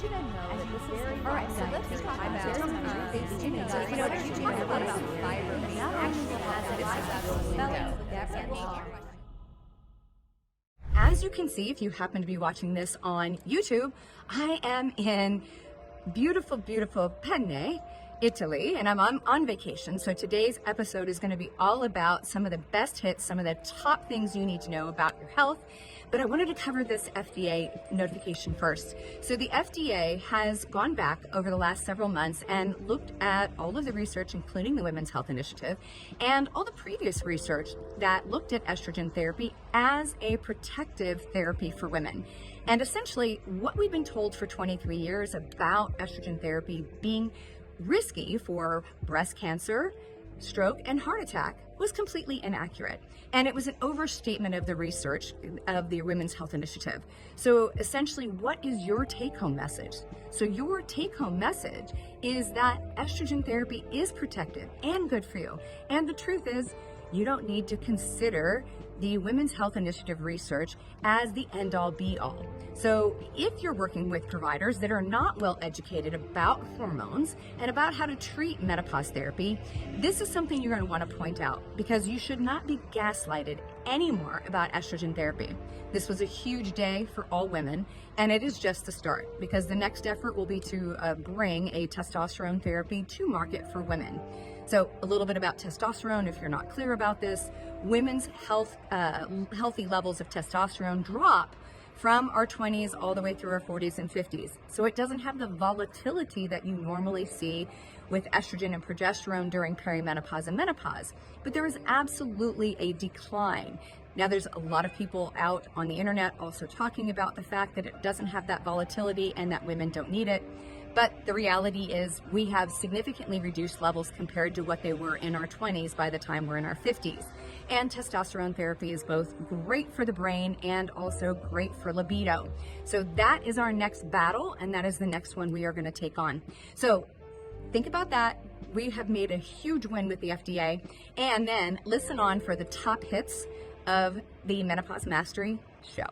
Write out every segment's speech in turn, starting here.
want you to know that this is very all right. So let's talk about fiber. As you can see, if you happen to be watching this on YouTube, I am in beautiful, beautiful Penne, Italy, and I'm on vacation. So today's episode is going to be all about some of the best hits, some of the top things you need to know about your health. But I wanted to cover this FDA notification first. So the FDA has gone back over the last several months and looked at all of the research, including the Women's Health Initiative, and all the previous research that looked at estrogen therapy as a protective therapy for women. And essentially, what we've been told for 23 years about estrogen therapy being risky for breast cancer, stroke, and heart attack was completely inaccurate. And it was an overstatement of the research of the Women's Health Initiative. So essentially, what is your take-home message? So your take-home message is that estrogen therapy is protective and good for you. And the truth is, you don't need to consider the Women's Health Initiative research as the end-all be-all. So if you're working with providers that are not well educated about hormones and about how to treat menopause therapy, this is something you're going to want to point out, because you should not be gaslighted anymore about estrogen therapy. This was a huge day for all women, and it is just the start, because the next effort will be to bring a testosterone therapy to market for women. So a little bit about testosterone, if you're not clear about this. Women's healthy levels of testosterone drop from our 20s all the way through our 40s and 50s. So it doesn't have the volatility that you normally see with estrogen and progesterone during perimenopause and menopause. But there is absolutely a decline. Now, there's a lot of people out on the internet also talking about the fact that it doesn't have that volatility and that women don't need it. But the reality is we have significantly reduced levels compared to what they were in our 20s by the time we're in our 50s. And testosterone therapy is both great for the brain and also great for libido. So that is our next battle, and that is the next one we are going to take on. So think about that. We have made a huge win with the FDA. And then listen on for the top hits of the Menopause Mastery show.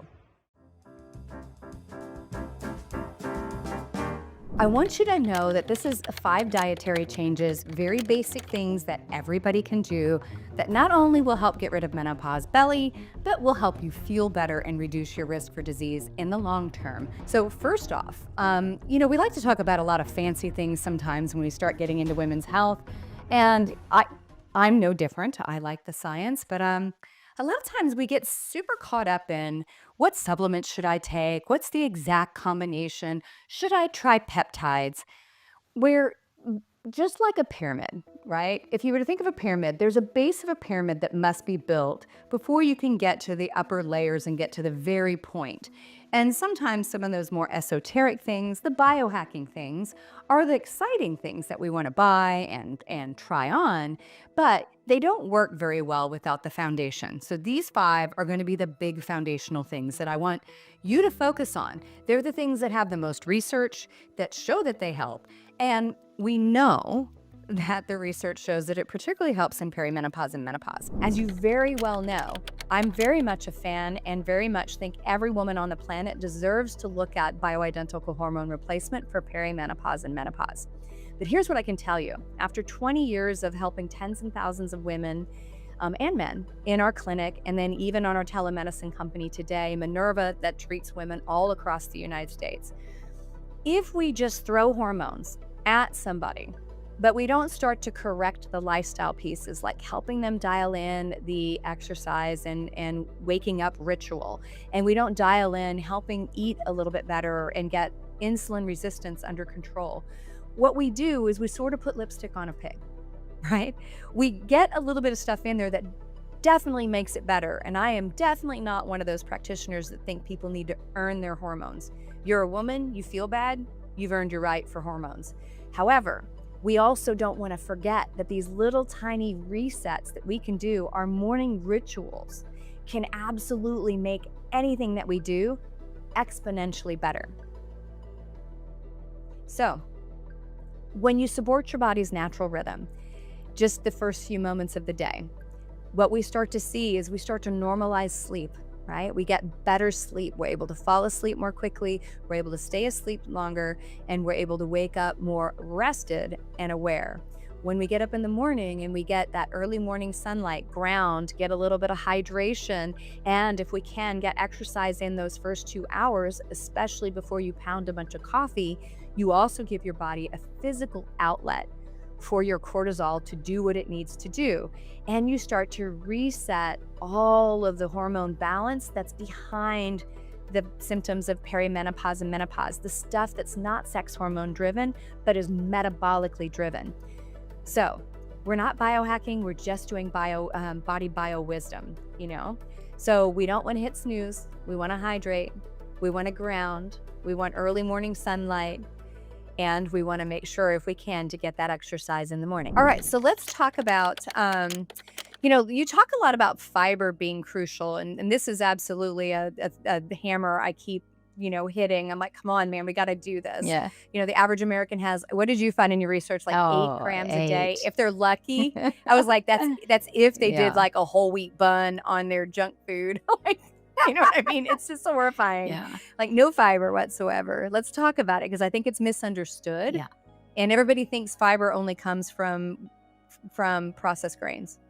I want you to know that this is 5 dietary changes, very basic things that everybody can do that not only will help get rid of menopause belly, but will help you feel better and reduce your risk for disease in the long term. So first off, we like to talk about a lot of fancy things sometimes when we start getting into women's health. And I'm no different. I like the science, but a lot of times we get super caught up in what supplements should I take? What's the exact combination? Should I try peptides? Where just like a pyramid, right? If you were to think of a pyramid, there's a base of a pyramid that must be built before you can get to the upper layers and get to the very point. And sometimes some of those more esoteric things, the biohacking things, are the exciting things that we want to buy and try on, but they don't work very well without the foundation. So these 5 are going to be the big foundational things that I want you to focus on. They're the things that have the most research, that show that they help. And we know that the research shows that it particularly helps in perimenopause and menopause. As you very well know, I'm very much a fan and very much think every woman on the planet deserves to look at bioidentical hormone replacement for perimenopause and menopause. But here's what I can tell you. After 20 years of helping tens and thousands of women and men in our clinic, and then even on our telemedicine company today, Minerva, that treats women all across the United States, if we just throw hormones at somebody, but we don't start to correct the lifestyle pieces, like helping them dial in the exercise and waking up ritual, and we don't dial in helping eat a little bit better and get insulin resistance under control, what we do is we sort of put lipstick on a pig, right? We get a little bit of stuff in there that definitely makes it better. And I am definitely not one of those practitioners that think people need to earn their hormones. You're a woman, you feel bad, you've earned your right for hormones. However, we also don't want to forget that these little tiny resets that we can do, our morning rituals, can absolutely make anything that we do exponentially better. So, when you support your body's natural rhythm, just the first few moments of the day, what we start to see is we start to normalize sleep. right? We get better sleep. We're able to fall asleep more quickly. We're able to stay asleep longer, and we're able to wake up more rested and aware. When we get up in the morning and we get that early morning sunlight, ground, get a little bit of hydration, and if we can, get exercise in those first 2 hours, especially before you pound a bunch of coffee, you also give your body a physical outlet for your cortisol to do what it needs to do. And you start to reset all of the hormone balance that's behind the symptoms of perimenopause and menopause, the stuff that's not sex hormone driven, but is metabolically driven. So we're not biohacking, we're just doing body bio wisdom, you know? So we don't want to hit snooze, we want to hydrate, we want to ground, we want early morning sunlight, and we want to make sure, if we can, to get that exercise in the morning. All right, so let's talk about, you talk a lot about fiber being crucial, and this is absolutely a hammer I keep, hitting. I'm like, come on, man, we got to do this. Yeah. The average American has, what did you find in your research? Like 8 grams a day. 8. If they're lucky, I was like, that's if they Yeah. did like a whole wheat bun on their junk food. Like, you know what I mean? It's just horrifying. Yeah. Like no fiber whatsoever. Let's talk about it, because I think it's misunderstood. Yeah. And everybody thinks fiber only comes from processed grains.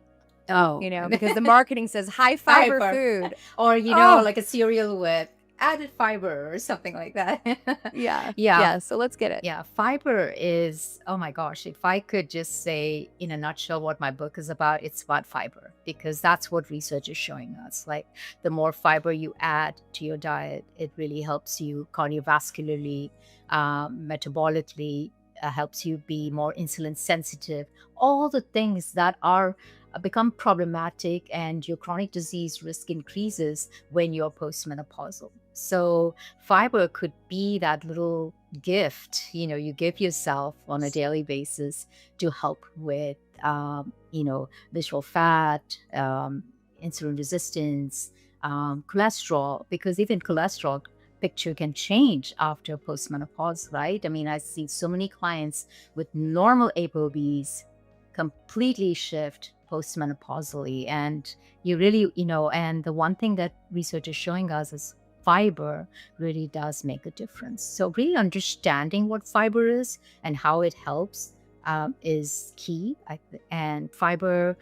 Oh. Because the marketing says high fiber food. Or, like a cereal with added fiber or something like that. Yeah. So let's get it. Yeah. Fiber is, oh my gosh, if I could just say in a nutshell what my book is about, it's about fiber, because that's what research is showing us. Like the more fiber you add to your diet, it really helps you cardiovascularly, metabolically, helps you be more insulin sensitive, all the things that are become problematic, and your chronic disease risk increases when you're postmenopausal. So fiber could be that little gift, you give yourself on a daily basis to help with, visceral fat, insulin resistance, cholesterol, because even cholesterol picture can change after postmenopause, right? I mean, I see so many clients with normal ApoBs completely shift postmenopausally, and you really, and the one thing that research is showing us is fiber really does make a difference. So really understanding what fiber is and how it helps is key. And fiber,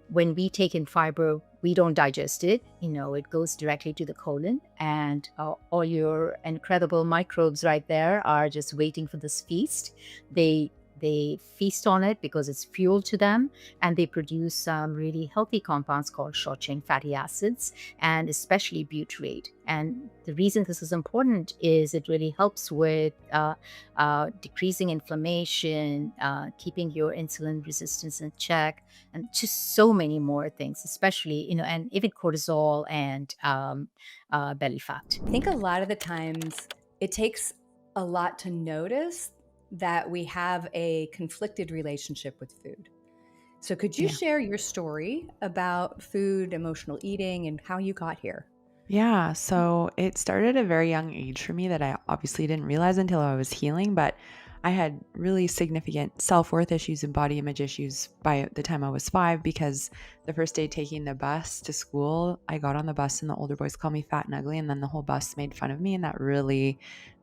when we take in fiber, we don't digest it. It goes directly to the colon, and all your incredible microbes right there are just waiting for this feast. They feast on it because it's fuel to them, and they produce some really healthy compounds called short-chain fatty acids, and especially butyrate. And the reason this is important is it really helps with decreasing inflammation, keeping your insulin resistance in check, and just so many more things, especially, and even cortisol and belly fat. I think a lot of the times it takes a lot to notice that we have a conflicted relationship with food. So could you share your story about food, emotional eating, and how you got here? Yeah, so it started at a very young age for me that I obviously didn't realize until I was healing, but I had really significant self-worth issues and body image issues by the time I was 5, because the first day taking the bus to school, I got on the bus and the older boys called me fat and ugly, and then the whole bus made fun of me, and that really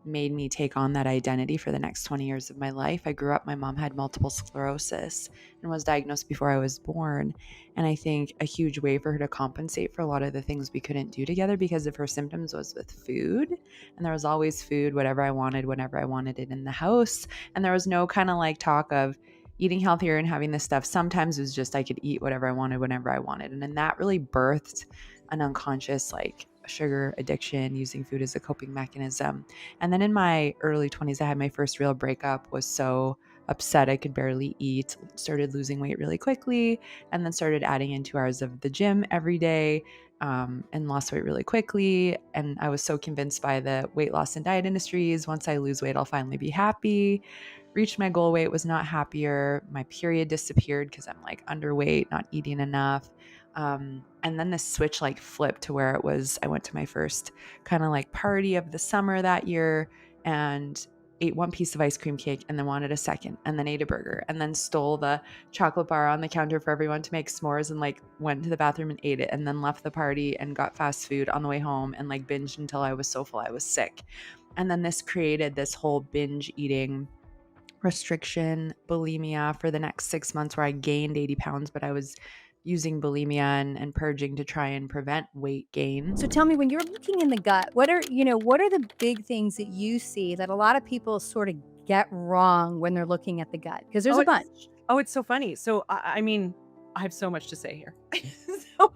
made me take on that identity for the next 20 years of my life. I grew up, my mom had multiple sclerosis and was diagnosed before I was born. And I think a huge way for her to compensate for a lot of the things we couldn't do together because of her symptoms was with food. And there was always food, whatever I wanted, whenever I wanted it in the house. And there was no kind of like talk of eating healthier and having this stuff. Sometimes it was just I could eat whatever I wanted, whenever I wanted. And then that really birthed an unconscious like sugar addiction, using food as a coping mechanism. And then in my early 20s, I had my first real breakup, was so upset I could barely eat, started losing weight really quickly, and then started adding in 2 hours of the gym every day, and lost weight really quickly. And I was so convinced by the weight loss and diet industries, once I lose weight, I'll finally be happy. Reached my goal weight, was not happier. My period disappeared because I'm like underweight, not eating enough. And then the switch like flipped to where it was, I went to my first kind of like party of the summer that year, and ate one piece of ice cream cake and then wanted a second, and then ate a burger, and then stole the chocolate bar on the counter for everyone to make s'mores, and like went to the bathroom and ate it, and then left the party and got fast food on the way home and like binged until I was so full I was sick. And then this created this whole binge eating restriction, bulimia for the next 6 months where I gained 80 pounds, but I was using bulimia and purging to try and prevent weight gain. So tell me, when you're looking in the gut, what are the big things that you see that a lot of people sort of get wrong when they're looking at the gut? Because there's Oh, a bunch. it's so funny. So I mean, I have so much to say here. So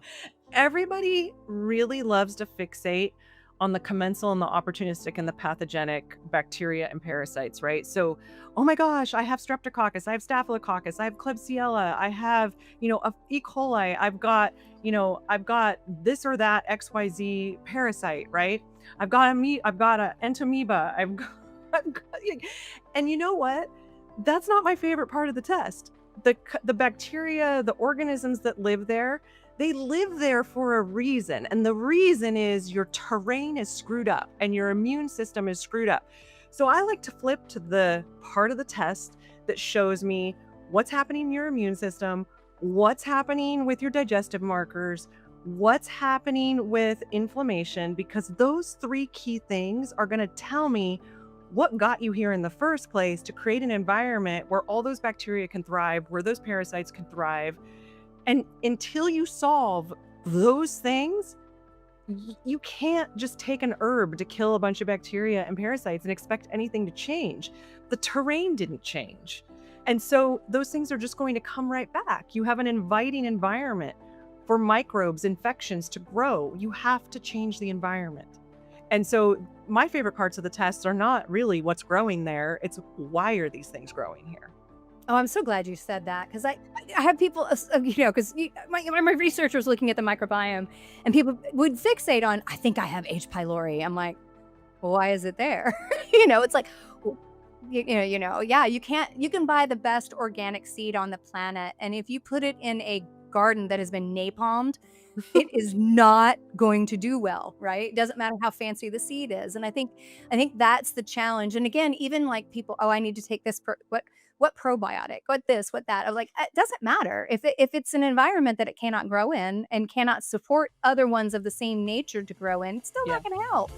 everybody really loves to fixate on the commensal and the opportunistic and the pathogenic bacteria and parasites, right? So, oh my gosh, I have streptococcus, I have staphylococcus, I have Klebsiella, I have, a E. coli, I've got this or that XYZ parasite, right? I've got a entamoeba, I've got, and you know what? That's not my favorite part of the test. The bacteria, the organisms that live there, they live there for a reason. And the reason is your terrain is screwed up and your immune system is screwed up. So I like to flip to the part of the test that shows me what's happening in your immune system, what's happening with your digestive markers, what's happening with inflammation, because those three key things are going to tell me what got you here in the first place to create an environment where all those bacteria can thrive, where those parasites can thrive. And until you solve those things, you can't just take an herb to kill a bunch of bacteria and parasites and expect anything to change. The terrain didn't change. And so those things are just going to come right back. You have an inviting environment for microbes, infections to grow. You have to change the environment. And so my favorite parts of the tests are not really what's growing there. It's why are these things growing here? Oh, I'm so glad you said that, because I have people, because my researcher was looking at the microbiome, and people would fixate on, I think I have H. pylori. I'm like, well, why is it there? It's like, yeah, you can buy the best organic seed on the planet, and if you put it in a garden that has been napalmed, it is not going to do well, right? It doesn't matter how fancy the seed is. And I think that's the challenge. And again, even like people, oh, I need to take this, what probiotic, what this, what that. I'm like, it doesn't matter. If it's an environment that it cannot grow in and cannot support other ones of the same nature to grow in, it's still Yeah. not going to help.